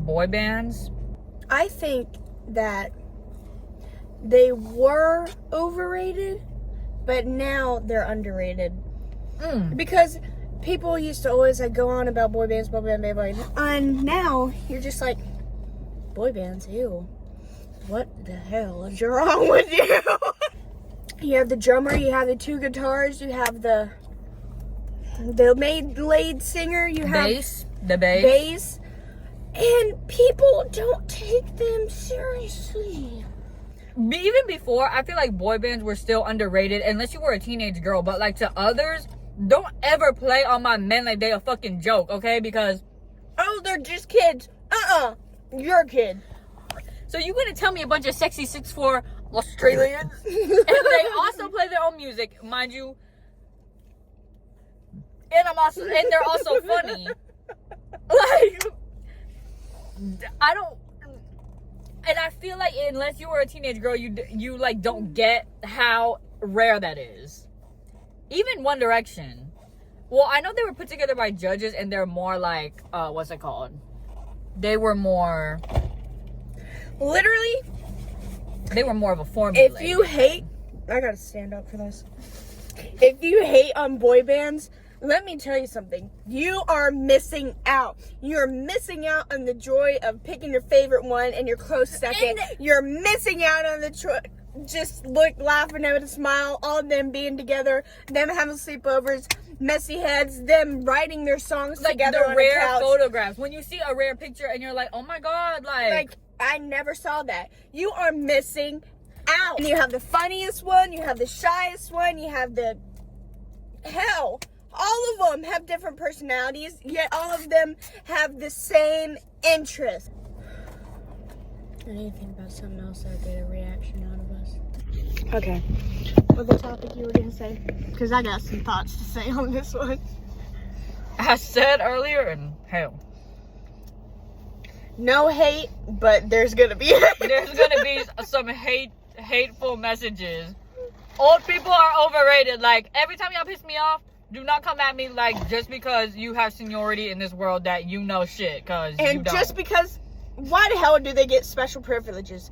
boy bands? I think that they were overrated, but now they're underrated. Because people used to always like go on about boy bands, and now you're just like, boy bands, ew. What the hell is wrong with you? You have the drummer, you have the two guitars, you have the lead singer, you have the bass. And people don't take them seriously. Even before, I feel like boy bands were still underrated unless you were a teenage girl. But like to others, don't ever play on my men like they a fucking joke, okay? Because, oh, they're just kids. You're a kid. So you gonna tell me a bunch of sexy 6'4" Australians and they also play their own music, mind you. And they're also funny. Like, I don't. And I feel like unless you were a teenage girl, you like don't get how rare that is. Even One Direction. Well, I know they were put together by judges, and they're more like what's it called? They were more. Literally, they were more of a formula. If you hate, I gotta stand up for this. If you hate on boy bands, let me tell you something. You are missing out. You're missing out on the joy of picking your favorite one and your close second. You're missing out on the just laughing at a smile, all of them being together, them having sleepovers, messy heads, them writing their songs like together the on rare a couch. Photographs. When you see a rare picture and you're like, oh my god, like I never saw that. You are missing out. And you have the funniest one, you have the shyest one, you have the hell. All of them have different personalities, yet all of them have the same interest. I need to think about something else that get a reaction out of us. Okay. What the topic you were going to say? Because I got some thoughts to say on this one. I said earlier, and hell. No hate, but there's going to be hate. There's going to be some hateful messages. Old people are overrated. Like, every time y'all piss me off, do not come at me like just because you have seniority in this world that you know shit, cause and you don't. Just because, why the hell do they get special privileges?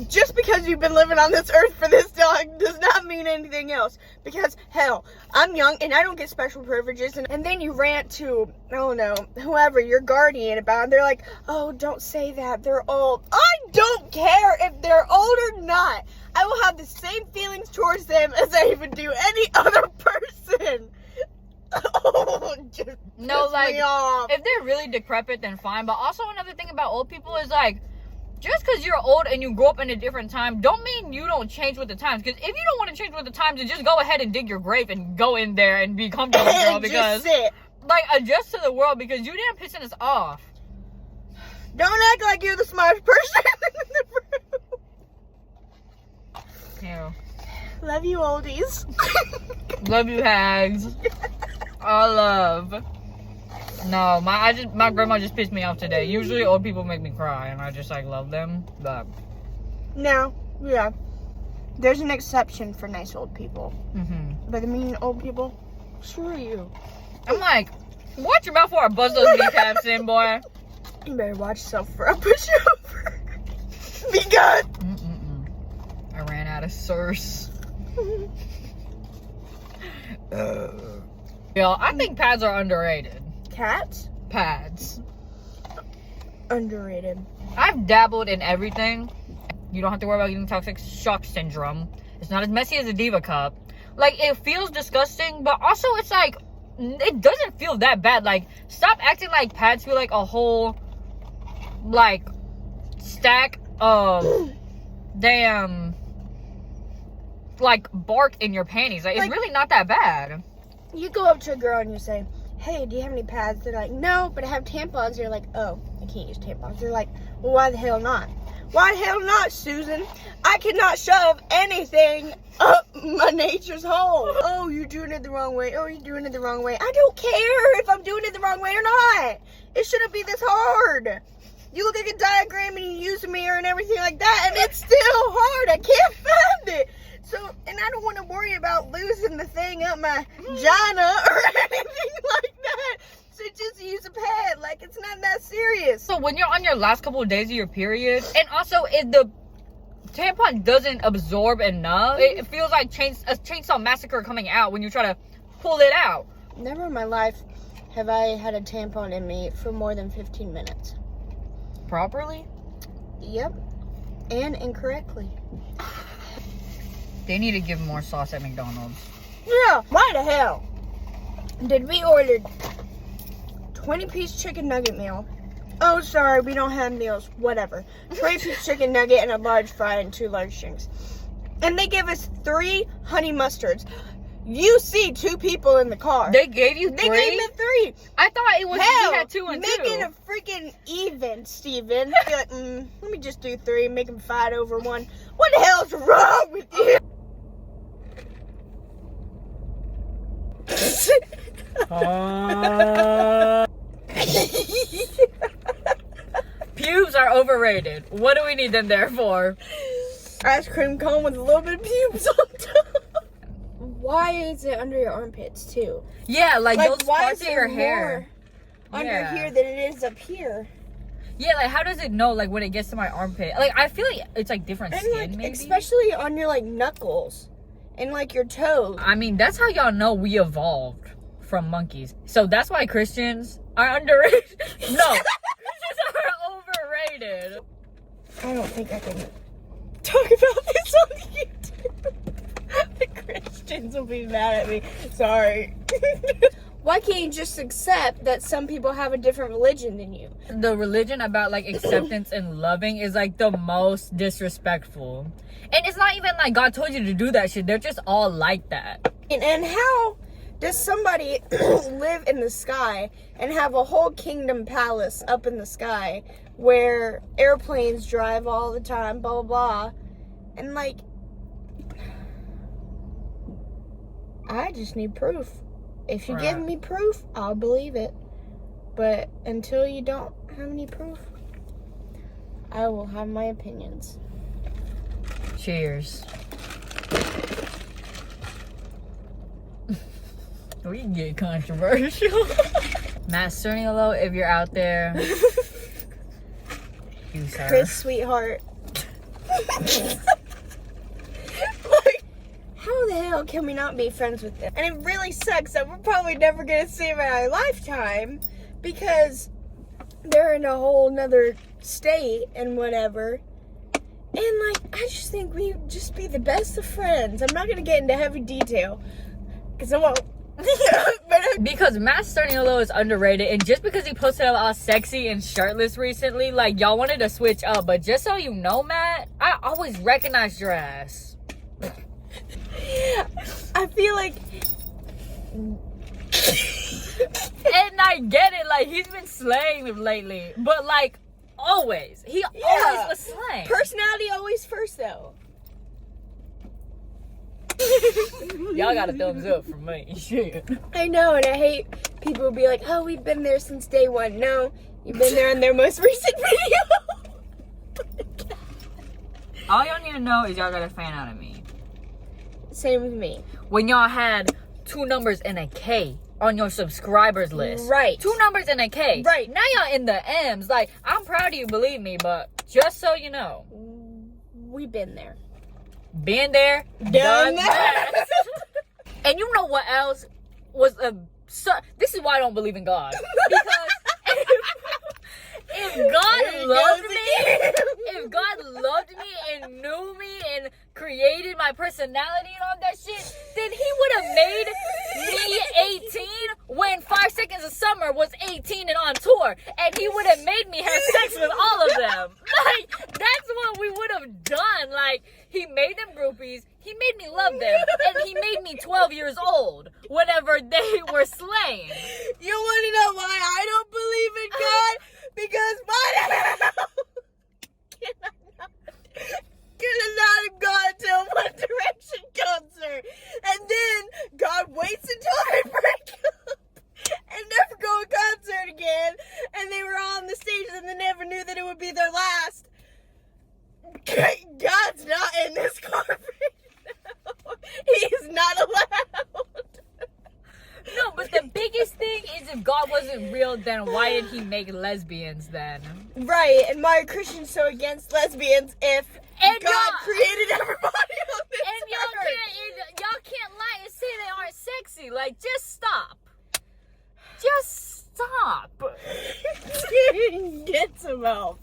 Just because you've been living on this earth for this long does not mean anything else. Because hell, I'm young and I don't get special privileges. And then you rant to, I don't know, whoever, your guardian about it. They're like, oh, don't say that. They're old. I don't care if they're old or not. I will have the same feelings towards them as I would do any other person. Oh, no, like, if they're really decrepit, then fine. But also another thing about old people is like, just because you're old and you grew up in a different time, don't mean you don't change with the times. Because if you don't want to change with the times, then just go ahead and dig your grave and go in there and be comfortable, girl. Because, like, adjust to the world because you didn't pissing us off. Don't act like you're the smartest person in the room. Yeah. Love you, oldies. Love you, hags. All love. No, my grandma just pissed me off today. Usually old people make me cry and I just like love them, but no, yeah. There's an exception for nice old people. But the mean old people, screw you. I'm like, watch your mouth before I buzz those kneecaps in, boy. You better watch yourself before I push you over. Be good. I ran out of source. Yo, I think pads are underrated. Cats? Pads. Underrated. I've dabbled in everything. You don't have to worry about getting toxic shock syndrome. It's not as messy as a Diva cup. Like, it feels disgusting, but also it's like, it doesn't feel that bad. Like, stop acting like pads feel like a whole, like, stack of damn, like, bark in your panties. Like, it's really not that bad. You go up to a girl and you say, hey, do you have any pads? They're like, no, but I have tampons. You're like, oh, I can't use tampons. They're like, well, why the hell not? Why the hell not, Susan? I cannot shove anything up my nature's hole. Oh, you're doing it the wrong way. Oh, you're doing it the wrong way. I don't care if I'm doing it the wrong way or not. It shouldn't be this hard. You look like a diagram and you use a mirror and everything like that, and it's still hard. I can't find it. So, and I don't want to worry about losing the thing up my vagina or anything like that. So just use a pad. Like, it's not that serious. So when you're on your last couple of days of your period, and also if the tampon doesn't absorb enough, it feels like a chainsaw massacre coming out when you try to pull it out. Never in my life have I had a tampon in me for more than 15 minutes. Properly? Yep. And incorrectly. They need to give more sauce at McDonald's. Yeah. Why the hell did we order 20-piece chicken nugget meal? Oh, sorry, we don't have meals. Whatever. 20-piece chicken nugget and a large fry and 2 large drinks. And they give us 3 honey mustards. You see 2 people in the car. They gave you 3? They gave me 3. I thought it was Hell, we had 2 and 2. Make it a freaking even, Steven. Be like, let me just do 3 and make them fight over 1. What the hell's wrong with you? Pubes are overrated. What do we need them there for? Ice cream cone with a little bit of pubes on top. Why is it under your armpits too? Yeah, like those why parts is of your there hair. more under here than it is up here? Yeah, like how does it know like when it gets to my armpit? Like I feel like it's like different And skin like, maybe. especially on your like knuckles and like your toes. I mean, that's how y'all know we evolved from monkeys. So that's why Christians are underrated. No, Christians are overrated. I don't think I can talk about this on YouTube. The Christians will be mad at me. Sorry. Why can't you just accept that some people have a different religion than you? The religion about like acceptance and loving is like the most disrespectful. And it's not even like God told you to do that shit. They're just all like that. And how does somebody live in the sky and have a whole kingdom palace up in the sky where airplanes drive all the time, blah, blah, blah. And like, I just need proof. If you give me proof, I'll believe it. But until you don't have any proof, I will have my opinions. Cheers. We can get controversial. Matt Cerniolo, if you're out there, you sir. Chris, sweetheart. How the hell can we not be friends with them? And it really sucks that we're probably never going to see them in our lifetime because they're in a whole nother state and whatever. And like, I just think we just be the best of friends. I'm not going to get into heavy detail because I won't. Because Matt Cerniolo is underrated, and just because he posted all sexy and shirtless recently, like y'all wanted to switch up. But just so you know, Matt, I always recognized your ass. I feel like, and I get it, like he's been slaying lately, but like always, he always was slaying. Personality always first, though. Y'all got a thumbs up from me. Shit. I know, and I hate people who be like, "Oh, we've been there since day one." No, you've been there in their most recent video. All y'all need to know is y'all got a fan out of me. Same with me. When y'all had 2 numbers and a K on your subscribers list. Right. 2 numbers and a K. Right. Now y'all in the M's. Like, I'm proud of you, believe me, but just so you know. We've been there. Been there, done that. And you know what else was this is why I don't believe in God. Because if God loved me and knew me and created my personality and all that shit, then he would have made me 18 when 5 Seconds of Summer was 18 and on tour, and he would have made me have sex with all of them. Like, that's what we would have done. Like, he made them groupies, he made me love them, and he made me 12 years old whenever they were slain. You want to know why I don't believe in God? Because could have not have gone to a One Direction concert, and then God waits until I break up and never go to a concert again, and they were all on the stage and they never knew that it would be their last. God's not in this car right now. He is not allowed. No, but the biggest thing is, if God wasn't real, then why did he make lesbians then? Right, and why are Christians so against lesbians if And God created everybody on this And y'all can't lie and say they aren't sexy. Like, just stop. Just stop. Get some help.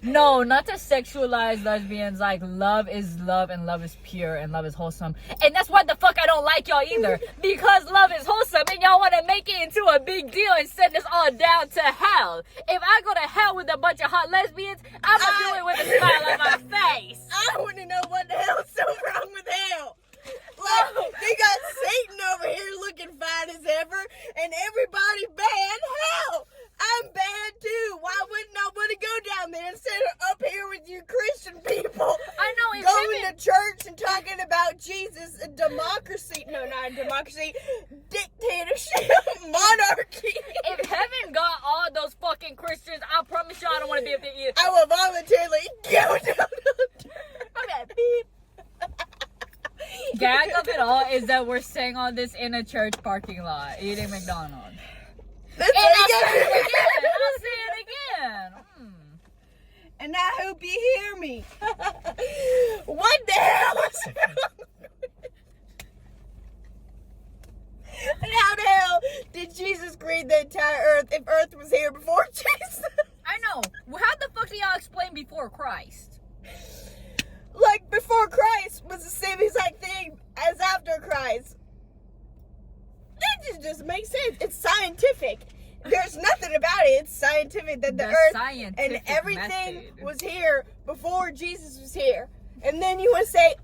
No, not to sexualize lesbians. Like, love is love, and love is pure, and love is wholesome. And that's why the fuck I don't like y'all either. Because love is wholesome, and y'all want to make it into a big deal and send us all down to hell. If I go to hell with a bunch of hot lesbians, I'm going to do it with a smile on my face. I want to know what the hell's so wrong with hell. Like, they got Satan over here looking fine as ever, and everybody bad. Hell, I'm bad too. Why wouldn't I want to go down there instead of up here with you Christian people? I know. Going to church and talking about Jesus and democracy. No, not democracy. Dictatorship. Monarchy. If heaven got all those fucking Christians, I promise you I don't want to be up there either. I will voluntarily go down. Okay, beep. Gag of it all is that we're staying on this in a church parking lot, eating McDonald's. Let's And I'll say say it again. I'll say it again. And I hope you hear me. What the hell is wrong? And how the hell did Jesus create the entire earth if earth was here before Jesus? I know. How the fuck do y'all explain before Christ? Like, before Christ was the same exact thing as after Christ. That just makes sense. It's scientific. There's nothing about it. It's scientific that the earth and everything was here before Jesus was here. And then you want to say,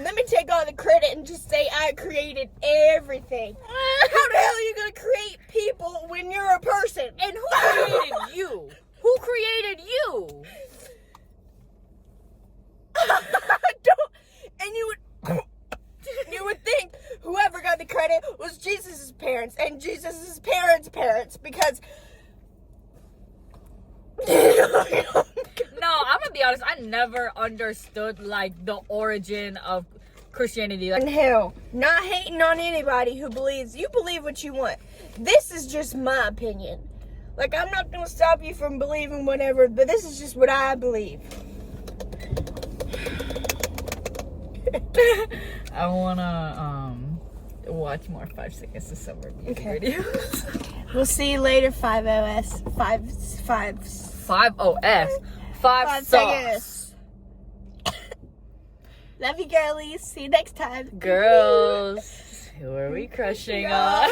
let me take all the credit and just say I created everything. How the hell are you going to create people when you're a person? And who created you? Who created you? And you would think whoever got the credit was Jesus' parents and Jesus' parents' parents, because No, I'm gonna be honest, I never understood like the origin of Christianity. Like, and hell, not hating on anybody who believes. You believe what you want. This is just my opinion. Like, I'm not gonna stop you from believing whatever, but this is just what I believe. I wanna watch more 5 Seconds to Summer music videos. We'll see you later, 5OS. 5OS. 5 seconds. Love you, girlies. See you next time. Girls, who are we crushing on?